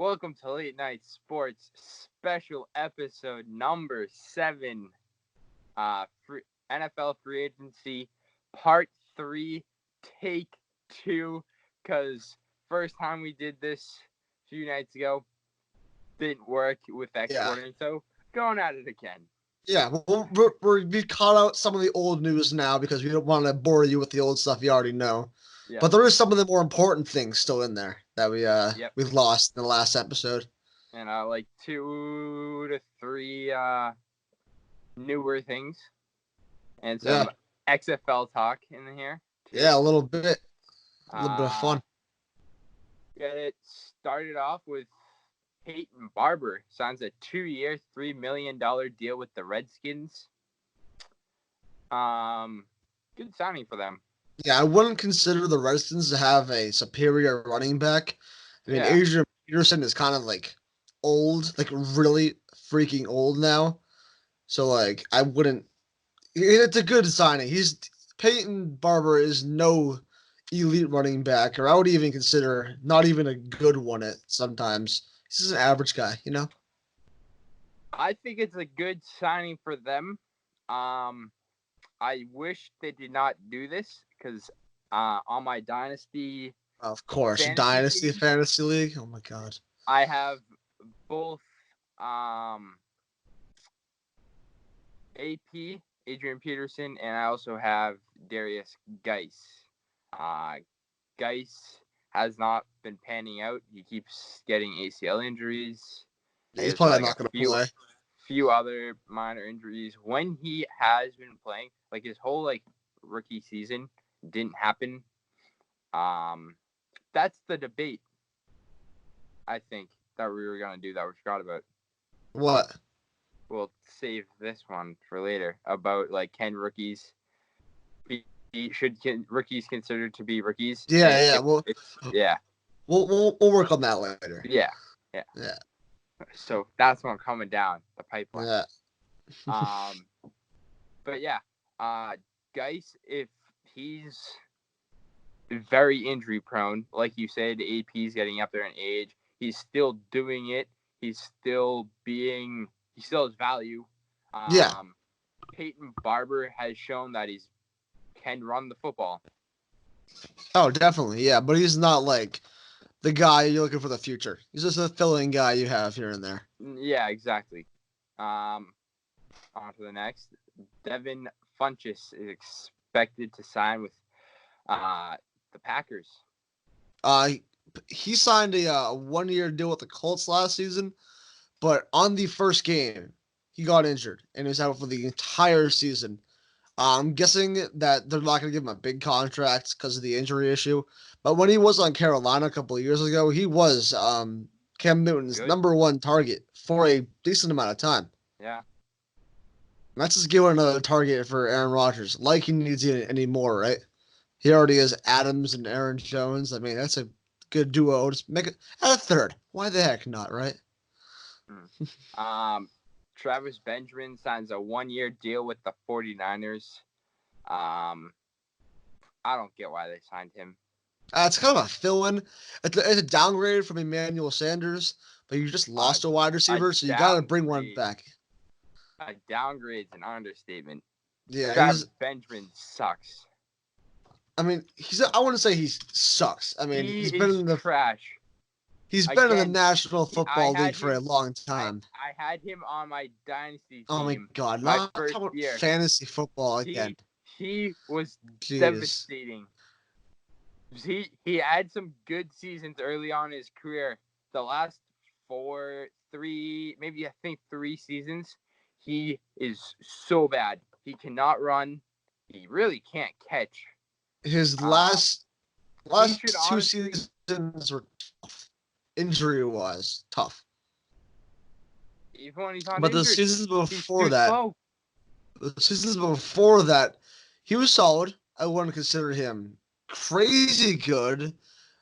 welcome to Late Night Sports special episode number 7, NFL Free Agency Part 3, Take 2, because first time we did this a few nights ago, didn't work with exporting, so going at it again. Yeah, we caught out some of the old news now because we don't want to bore you with the old stuff you already know. Yep. But there is some of the more important things still in there that we've lost in the last episode. And like 2 to 3 newer things. And some XFL talk in here. Too. Yeah, a little bit. A little bit of fun. Get it started off with Peyton Barber signs a 2-year, $3 million deal with the Redskins. Good signing for them. Yeah, I wouldn't consider the Redskins to have a superior running back. I mean, Adrian Peterson is kind of like old, like really freaking old now. So like, I wouldn't. It's a good signing. Peyton Barber is no elite running back, or I would even consider not even a good one at sometimes. He's just an average guy, you know? I think it's a good signing for them. I wish they did not do this because on my Dynasty... Of course, Dynasty Fantasy League. Oh, my God. I have both AP, Adrian Peterson, and I also have Darius Geis. Geis has not been panning out. He keeps getting ACL injuries. He's probably not going to play. Few other minor injuries. When he has been playing, like his whole rookie season didn't happen. That's the debate, I think, that we were going to do that we forgot about. What? We'll save this one for later about can rookies should rookies considered to be rookies? Yeah. We'll work on that later. Yeah. So that's one coming down the pipeline. Yeah. But yeah, Geis, if he's very injury prone, like you said, AP's getting up there in age. He's still doing it. He still has value. Peyton Barber has shown that he can run the football. Oh, definitely, yeah. But he's not like the guy you're looking for the future. He's just a filling guy you have here and there. Yeah, exactly. On to the next. Devin Funchess is expected to sign with the Packers. He signed a 1-year deal with the Colts last season, but on the first game, he got injured and he was out for the entire season. I'm guessing that they're not going to give him a big contract because of the injury issue. But when he was on Carolina a couple of years ago, he was Cam Newton's number 1 target for a decent amount of time. Yeah. Let's just give another target for Aaron Rodgers, like he needs it anymore, right? He already has Adams and Aaron Jones. I mean, that's a good duo. Just make it at a third. Why the heck not, right? Travis Benjamin signs a 1-year deal with the 49ers. I don't get why they signed him. It's kind of a fill-in. It's a downgrade from Emmanuel Sanders, but you just lost a wide receiver, so you got to bring one back. A downgrade's an understatement. Yeah, Travis Benjamin sucks. I mean, I wouldn't say he sucks. I mean, he's been in the trash. He's been in the National Football League for a long time. I had him on my Dynasty team. Oh, my God. Not about fantasy football again. He was devastating. He had some good seasons early on in his career. The last 3 seasons, he is so bad. He cannot run. He really can't catch. His last 2 seasons were tough. Injury-wise, tough. Even when he's on but injured, the seasons before that, he was solid. I wouldn't consider him crazy good,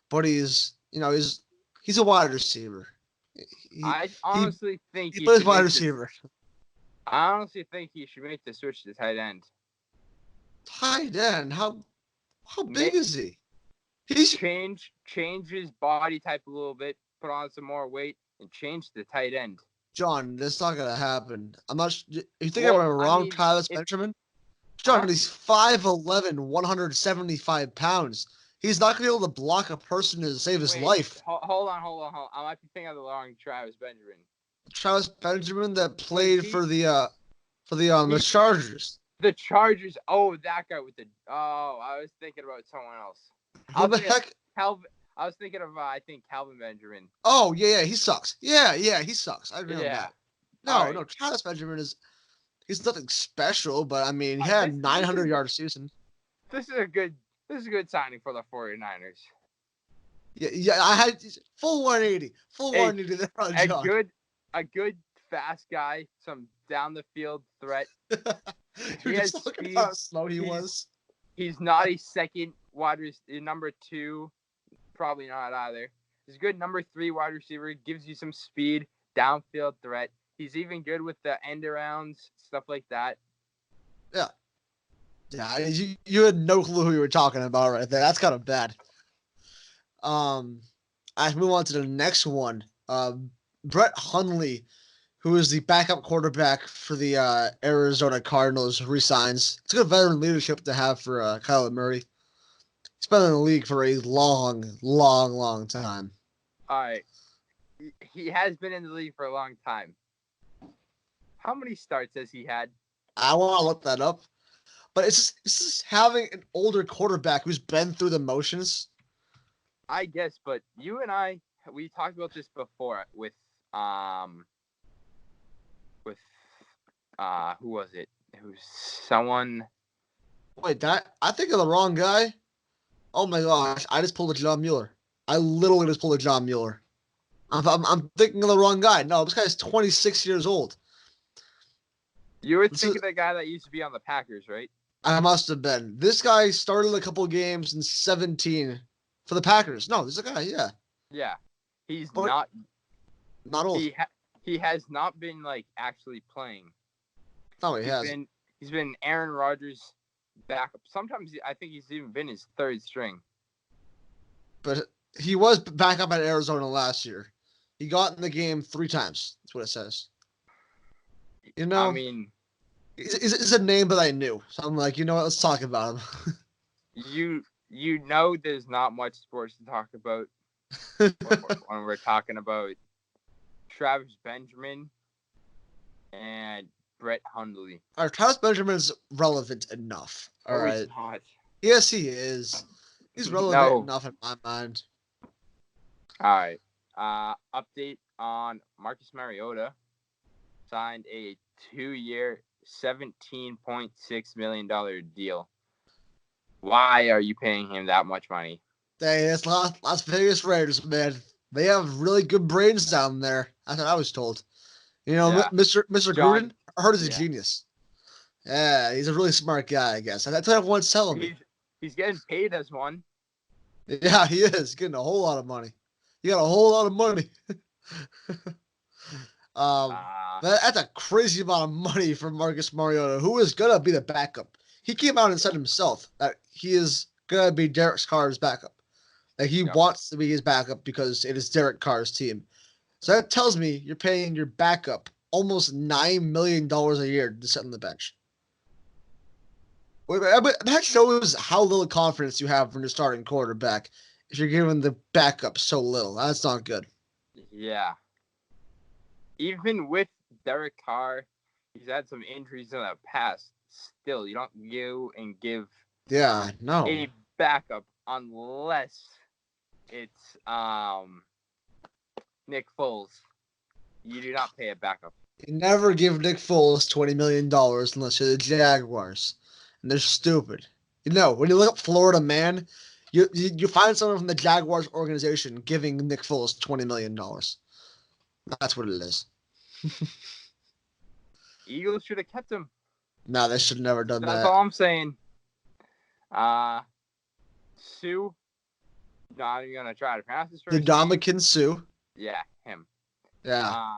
but he's a wide receiver. I honestly think he plays wide receiver. I honestly think he should make the switch to tight end. Tight end? How big is he? He's change his body type a little bit. put on some more weight, and change the tight end. John, that's not gonna happen. I'm not. You think I'm Well, wrong, Travis if Benjamin? John, huh? he's 5'11", 175 pounds. He's not gonna be able to block a person to save his Wait, life. hold on. I might be thinking of the wrong Travis Benjamin. Travis Benjamin that Was played he? for the He Chargers. the Chargers. Oh, that guy with the. Oh, I was thinking about someone else. I Who was the thinking of heck? Calvin. I was thinking of I think Calvin Benjamin. Oh yeah, he sucks. Yeah, he sucks. I agree on Yeah. that. All No, right. Travis Benjamin he's nothing special, but I mean, he had This a this is 900-yard season. this is a good signing for the 49ers. Yeah, I had full 180, full Hey, 180 there on a John. good fast guy, some down the field threat. He You're has just looking at speed. how slow he was. He's not a second number 2, probably not either. He's a good number 3 wide receiver. Gives you some speed, downfield threat. He's even good with the end arounds, stuff like that. Yeah. Yeah, you had no clue who you were talking about right there. That's kind of bad. I move on to the next one. Brett Hundley, who is the backup quarterback for the Arizona Cardinals, resigns. It's good veteran leadership to have for Kyler Murray. He's been in the league for a long, long, long time. All right. He has been in the league for a long time. How many starts has he had? I want to look that up. But it's just having an older quarterback who's been through the motions. I guess, but you and we talked about this before with who was it? Who's someone? Wait, I think of the wrong guy. Oh my gosh, I just pulled a John Mueller. I literally just pulled a John Mueller. I'm thinking of the wrong guy. No, this guy's 26 years old. You were thinking the guy that used to be on the Packers, right? I must have been. This guy started a couple games in 17 for the Packers. No, this is a guy, yeah. Yeah, he's But not old. He has not been like actually playing. No, he has. He's been Aaron Rodgers' backup. Sometimes I think he's even been his third string. But he was back up at Arizona last year. He got in the game 3 times. That's what it says. You know, I mean, it's a name that I knew. So I'm like, you know what? Let's talk about him. you know, there's not much sports to talk about when we're talking about Travis Benjamin and Brett Hundley. All right, Travis Benjamin's relevant enough. All right. He's not. Yes, he is. He's relevant enough in my mind. All right. Update on Marcus Mariota. Signed a 2-year, $17.6 million deal. Why are you paying him that much money? Hey, it's Las Vegas Raiders, man. They have really good brains down there. That's what I was told. You know, Yeah. Mr. John, Gruden, I heard he's a genius. Yeah, he's a really smart guy, I guess. That's what everyone's telling me. He's getting paid as one. Yeah, he is getting a whole lot of money. He got a whole lot of money. That's a crazy amount of money for Marcus Mariota, who is gonna be the backup. He came out and said himself that he is gonna be Derek Carr's backup. Like he wants to be his backup because it is Derek Carr's team. So that tells me you're paying your backup almost $9 million a year to sit on the bench. That shows how little confidence you have when you're starting quarterback. If you're giving the backup so little, that's not good. Yeah. Even with Derek Carr, he's had some injuries in the past. Still, you don't give a backup unless it's Nick Foles. You do not pay a backup. You never give Nick Foles $20 million unless you're the Jaguars. And they're stupid. You know, when you look up Florida man, you find someone from the Jaguars organization giving Nick Foles $20 million. That's what it is. Eagles should have kept him. No, they should have never done that. That's all I'm saying. Sue. Not even gonna try to pronounce this first. Ndamukong Suh. Yeah, him. Yeah.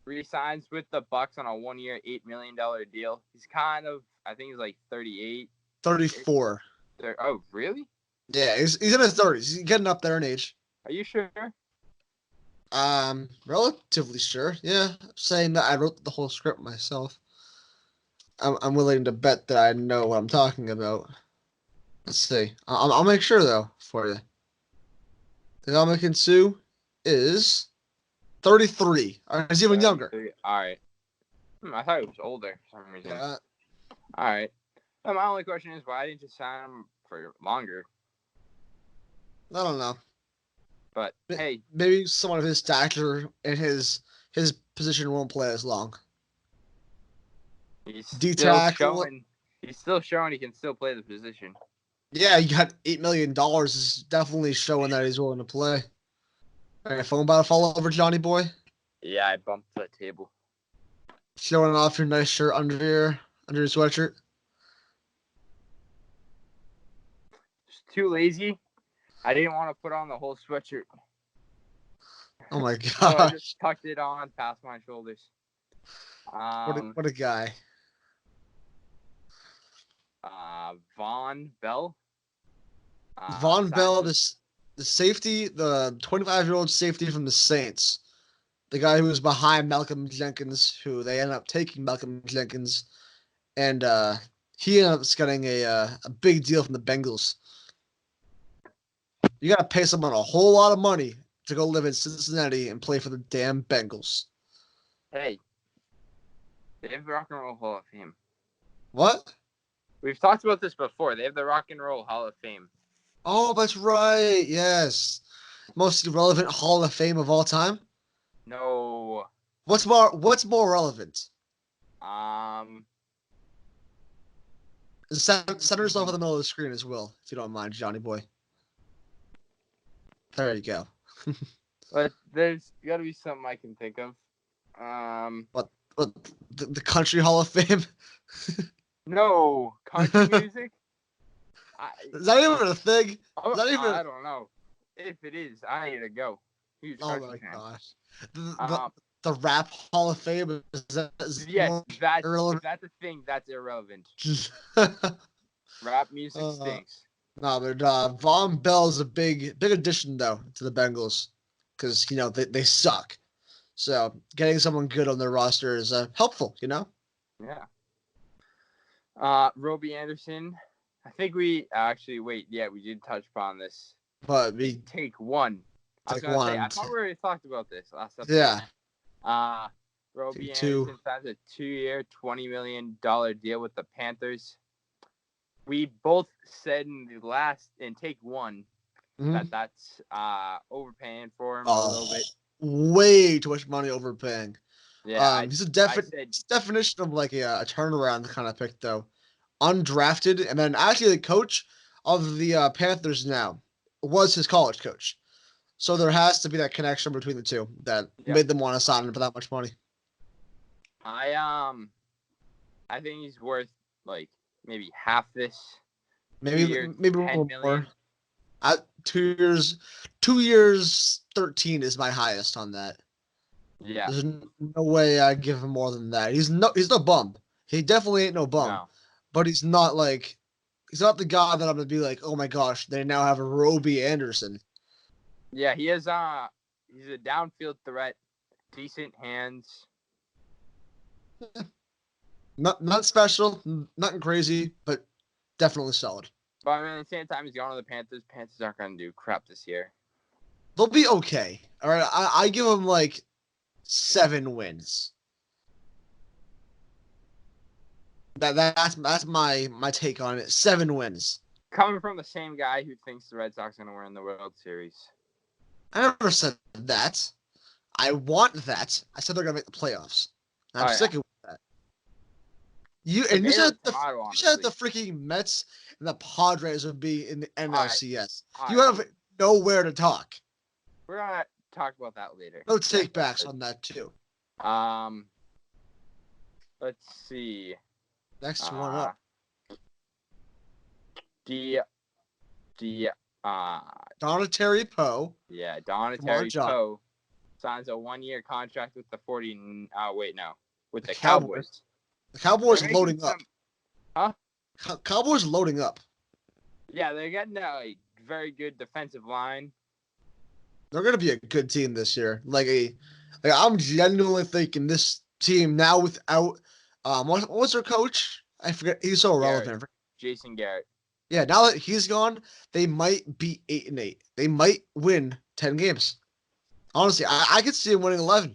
Resigns with the Bucks on a 1-year, $8 million deal. He's kind of, I think he's like 38. 34. Oh, really? Yeah, he's in his 30s. He's getting up there in age. Are you sure? Relatively sure. Yeah, saying that I wrote the whole script myself. I'm willing to bet that I know what I'm talking about. Let's see. I'll make sure though for you. The Dominican Sue is 33. He's even younger. 33. All right. I thought he was older for some reason. Yeah. All right. My only question is, why didn't you sign him for longer? I don't know. But hey, maybe someone of his stature and his position won't play as long. he's D still tackle. showing. He's still showing he can still play the position. Yeah, he got $8 million. Is definitely showing that he's willing to play. All right, phone about to fall over, Johnny boy. Yeah, I bumped the table. Showing off your nice shirt under your sweatshirt. Just too lazy. I didn't want to put on the whole sweatshirt. Oh my So I gosh. just tucked it on past my shoulders. What a guy. Von Bell. Von Bell, the safety, the 25-year-old safety from the Saints. The guy who was behind Malcolm Jenkins, who they ended up taking Malcolm Jenkins, and he ended up getting a big deal from the Bengals. You gotta pay someone a whole lot of money to go live in Cincinnati and play for the damn Bengals. Hey, they have the Rock and Roll Hall of Fame. What? We've talked about this before. They have the Rock and Roll Hall of Fame. Oh, that's right. Yes. Most relevant Hall of Fame of all time. No. What's more relevant? Center yourself in the middle of the screen as well, if you don't mind, Johnny boy. There you go. But there's got to be something I can think of. What the Country Hall of Fame? No, country music. Is that even a thing? Is that even? I don't know. If it is, I need to go. Huge country my fan. gosh. The Rap Hall of Fame Yes, that's irrelevant. if that's a thing. That's irrelevant. Rap music stinks. No, but Von Bell is a big addition though to the Bengals because they suck. So getting someone good on their roster is helpful. Yeah. Roby Anderson. I think we actually wait. Yeah, we did touch upon this. But we take one. I was gonna say I thought we already talked about this last episode. Yeah. Roby Anderson signs a 2-year, $20 million deal with the Panthers. We both said in take one that's overpaying for him a little bit. Way too much money overpaying. Yeah, he's a definition of like a turnaround kind of pick though. Undrafted, and then actually the coach of the Panthers now was his college coach. So there has to be that connection between the two that made them want to sign him for that much money. I think he's worth like maybe half this. Maybe a little more. 2 years, 13 is my highest on that. Yeah. There's no way I give him more than that. He's no bum. He definitely ain't no bum. No. But he's not the guy that I'm gonna be like, oh my gosh, they now have a Roby Anderson. Yeah, he is he's a downfield threat, decent hands. Not special, nothing crazy, but definitely solid. But I mean, at the same time, he's going to the Panthers. Panthers aren't going to do crap this year. They'll be okay. All right, I give them like 7 wins. That's my take on it. 7 wins. Coming from the same guy who thinks the Red Sox are going to win the World Series. I never said that. I want that. I said they're going to make the playoffs. I'm sick of that. You said the freaking Mets and the Padres would be in the NLCS. You have nowhere to talk. We're gonna talk about that later. No take backs on that too. Let's see. Next one up. Donatari Poe. Yeah, Donatari Poe signs a 1-year contract with the with the Cowboys. The Cowboys loading up. Cowboys loading up. Yeah, they're getting a very good defensive line. They're gonna be a good team this year. I'm genuinely thinking this team now without what's their coach? I forget. He's so Garrett, irrelevant. Jason Garrett. Yeah, now that he's gone, they might be 8-8. They might win 10 games. Honestly, I could see them winning 11.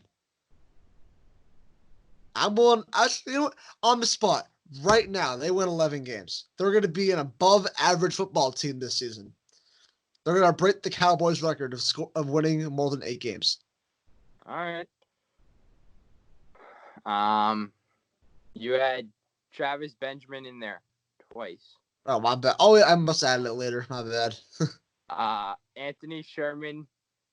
I'm willing. You know what? On the spot right now, they win 11 games. They're going to be an above-average football team this season. They're going to break the Cowboys' record of winning more than 8 games. All right. You had Travis Benjamin in there twice. Oh, my bad. Oh, yeah, I must add it later. My bad. Anthony Sherman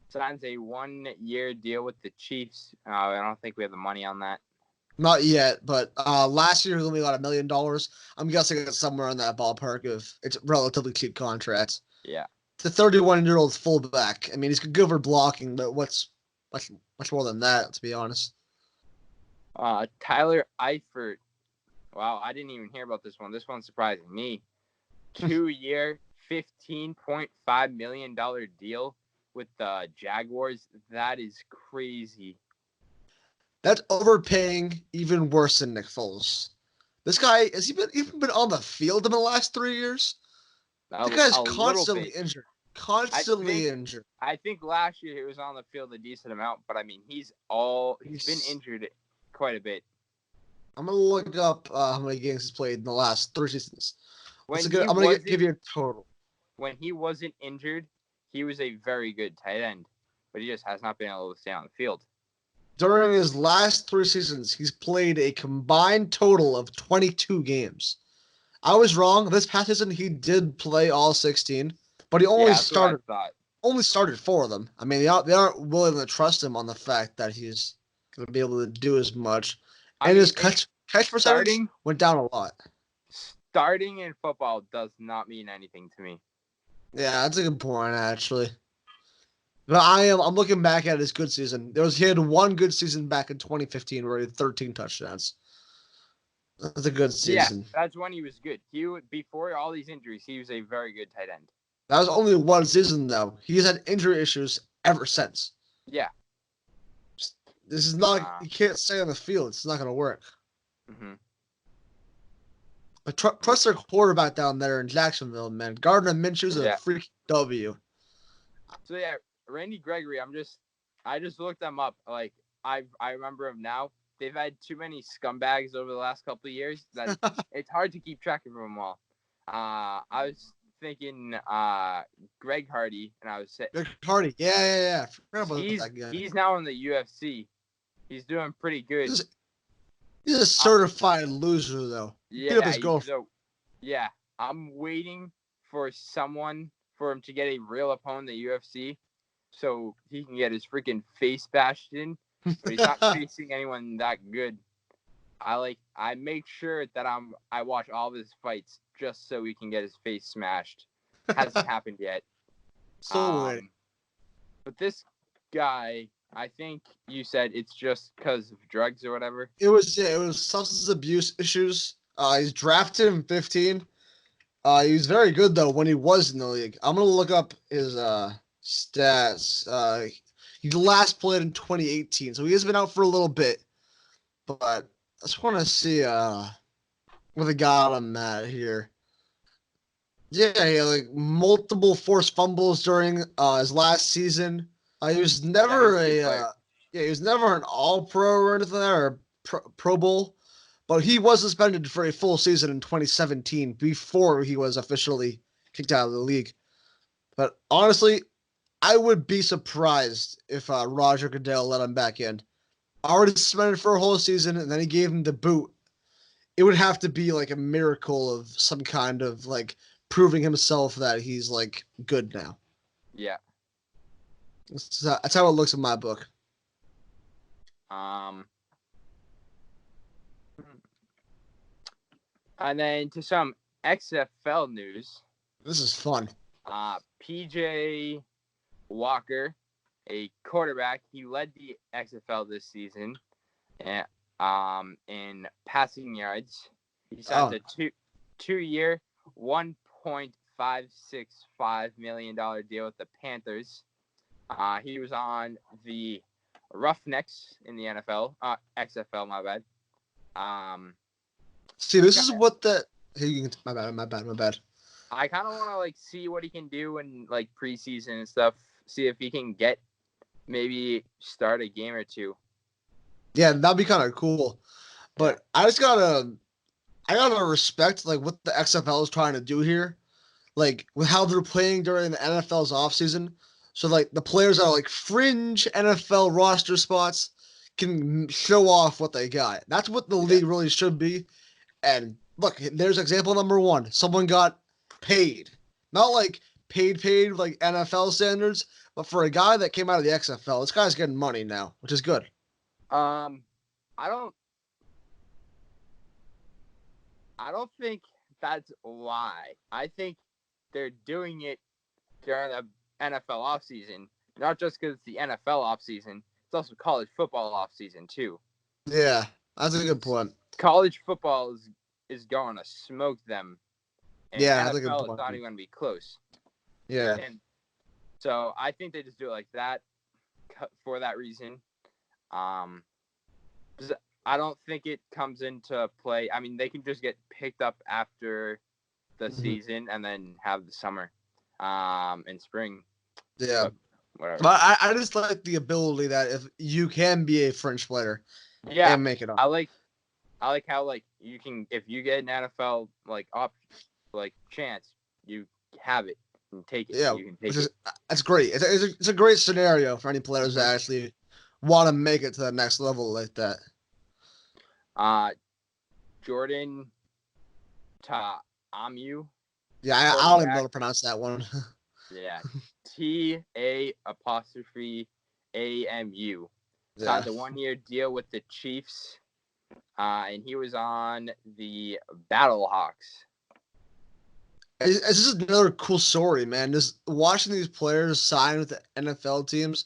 signs a 1-year deal with the Chiefs. I don't think we have the money on that. Not yet, but last year he only got $1 million. I'm guessing it's somewhere in that ballpark of it's relatively cheap contracts. Yeah. The 31-year-old fullback. I mean, he's good for blocking, but what's much more than that, to be honest. Tyler Eifert. Wow, I didn't even hear about this one. This one's surprising me. 2-year, $15.5 million deal with the Jaguars. That is crazy. That's overpaying even worse than Nick Foles. This guy, has he even been on the field in the last 3 years? The guy's constantly injured. Constantly injured. I think last year he was on the field a decent amount, but I mean, he's been injured quite a bit. I'm going to look up how many games he's played in the last 3 seasons. I'm going to give you a total. When he wasn't injured, he was a very good tight end, but he just has not been able to stay on the field. During his last 3 seasons, he's played a combined total of 22 games. I was wrong. This past season, he did play all 16, but he only started 4 of them. I mean, they aren't willing to trust him on the fact that he's going to be able to do as much. And his catch percentage went down a lot. Starting in football does not mean anything to me. Yeah, that's a good point, actually. But I'm looking back at his good season. He had one good season back in 2015 where he had 13 touchdowns. That's a good season. Yeah, that's when he was good. Before all these injuries, he was a very good tight end. That was only one season, though. He's had injury issues ever since. Yeah. This is not. You can't stay on the field. It's not going to work. Mm-hmm. But trust their quarterback down there in Jacksonville, man. Gardner Minshew's a freaking W. So yeah, Randy Gregory. I just looked them up. Like I remember him now. They've had too many scumbags over the last couple of years that it's hard to keep track of them all. I was thinking Greg Hardy, and I was saying Greg Hardy. Yeah. He's now in the UFC. He's doing pretty good. He's a certified loser, though. Yeah, yeah. I'm waiting for him to get a real opponent in the UFC so he can get his freaking face bashed in. But he's not facing anyone that good. I make sure that I watch all of his fights just so he can get his face smashed. Hasn't happened yet. So but this guy, I think you said it's just because of drugs or whatever. It was substance abuse issues. He's drafted in 15. He was very good though when he was in the league. I'm gonna look up his stats. He last played in 2018, so he has been out for a little bit. But I just want to see what they got on that here. Yeah, he had like multiple forced fumbles during his last season. He was never he was never an All-Pro or anything or Pro Bowl, but he was suspended for a full season in 2017 before he was officially kicked out of the league. But honestly, I would be surprised if Roger Goodell let him back in. Already suspended for a whole season, and then he gave him the boot. It would have to be like a miracle of some kind of like proving himself that he's like good now. Yeah. That's how it looks in my book. And then to some XFL news. This is fun. PJ Walker, a quarterback, he led the XFL this season in passing yards. He signed a two-year, $1.565 million deal with the Panthers. He was on the Roughnecks in the NFL. XFL, my bad. See, this is what the. Hey, my bad. I kind of want to see what he can do in preseason and stuff. See if he can get maybe start a game or two. Yeah, that'd be kind of cool. But yeah. I gotta respect what the XFL is trying to do here, with how they're playing during the NFL's offseason. So the players that are fringe NFL roster spots can show off what they got. That's what the league really should be. And look, there's example number one. Someone got paid. Not paid NFL standards, but for a guy that came out of the XFL, this guy's getting money now, which is good. I don't think that's why. I think they're doing it during the NFL offseason, not just because it's the NFL offseason. It's also college football offseason too. Yeah, that's a good point. College football is going to smoke them. And yeah, NFL that's a good point. Is not even going to be close. Yeah. And so I think they just do it like that for that reason. I don't think it comes into play. I mean, they can just get picked up after the season and then have the summer and spring. Yeah. But whatever. But I just like the ability that if you can be a French player and make it up. I like how you can, if you get an NFL chance, you have it and take it. Yeah, you can take it. That's great. It's a great scenario for any players that actually want to make it to the next level like that. Jordan Ta'amu. Yeah, I don't even know how to pronounce that one. Yeah, TA'AMU. Signed the 1-year deal with the Chiefs, and he was on the Battlehawks. It's just another cool story, man. Just watching these players sign with the NFL teams.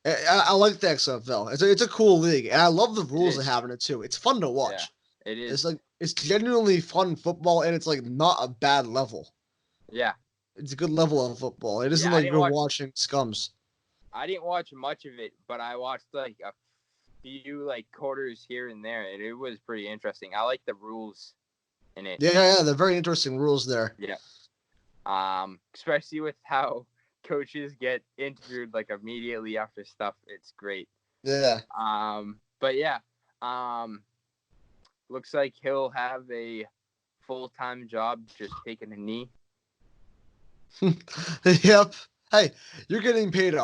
I like the XFL. It's a cool league, and I love the rules they have in it too. It's fun to watch. Yeah, it is. It's genuinely fun football, and it's not a bad level. Yeah, it's a good level of football. It isn't you're watching scums. I didn't watch much of it, but I watched a few quarters here and there, and it was pretty interesting. I like the rules in it. Yeah, they're very interesting rules there. Yeah. Especially with how coaches get interviewed immediately after stuff. It's great. Yeah. But yeah. Looks like he'll have a full-time job just taking a knee. Yep. Hey, you're getting paid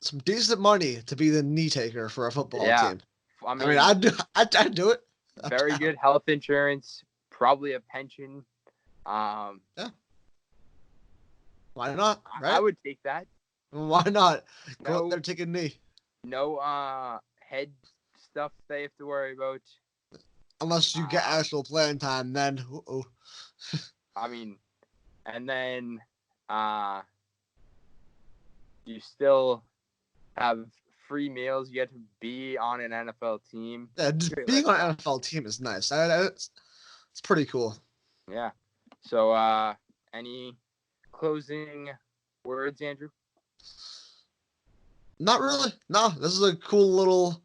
some decent money to be the knee taker for a football team. I mean, I'd do it. Very good health insurance, probably a pension. Yeah. Why not? Right? I would take that. Why not? Go up there, take a knee. No head stuff they have to worry about. Unless you get actual playing time, then I mean, and then you still have free meals. You get to be on an NFL team. Yeah, just being on an NFL team is nice. It's pretty cool. Yeah. So, any closing words, Andrew? Not really. No, this is a cool little.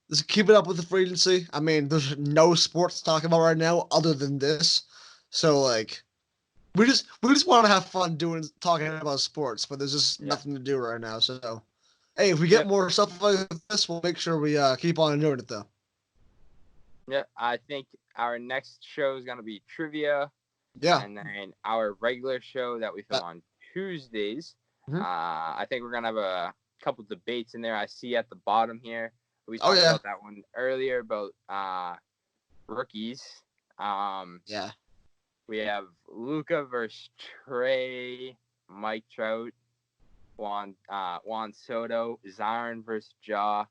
Just keep it up with the free agency. I mean, there's no sports to talk about right now other than this. So we just want to have fun talking about sports, but there's just nothing to do right now. So, hey, if we get more stuff like this, we'll make sure we keep on doing it though. Yeah, I think our next show is gonna be trivia. Yeah. And then our regular show that we film on Tuesdays. I think we're gonna have a couple debates in there. I see at the bottom here. We talked about that one earlier about rookies. Yeah. We have Luka versus Trey, Mike Trout, Juan Soto, Zion versus Ja.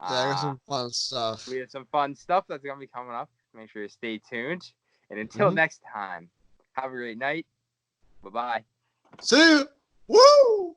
There's some fun stuff. We have some fun stuff that's gonna be coming up. Make sure you stay tuned. And until next time, have a great night. Bye-bye. See you. Woo!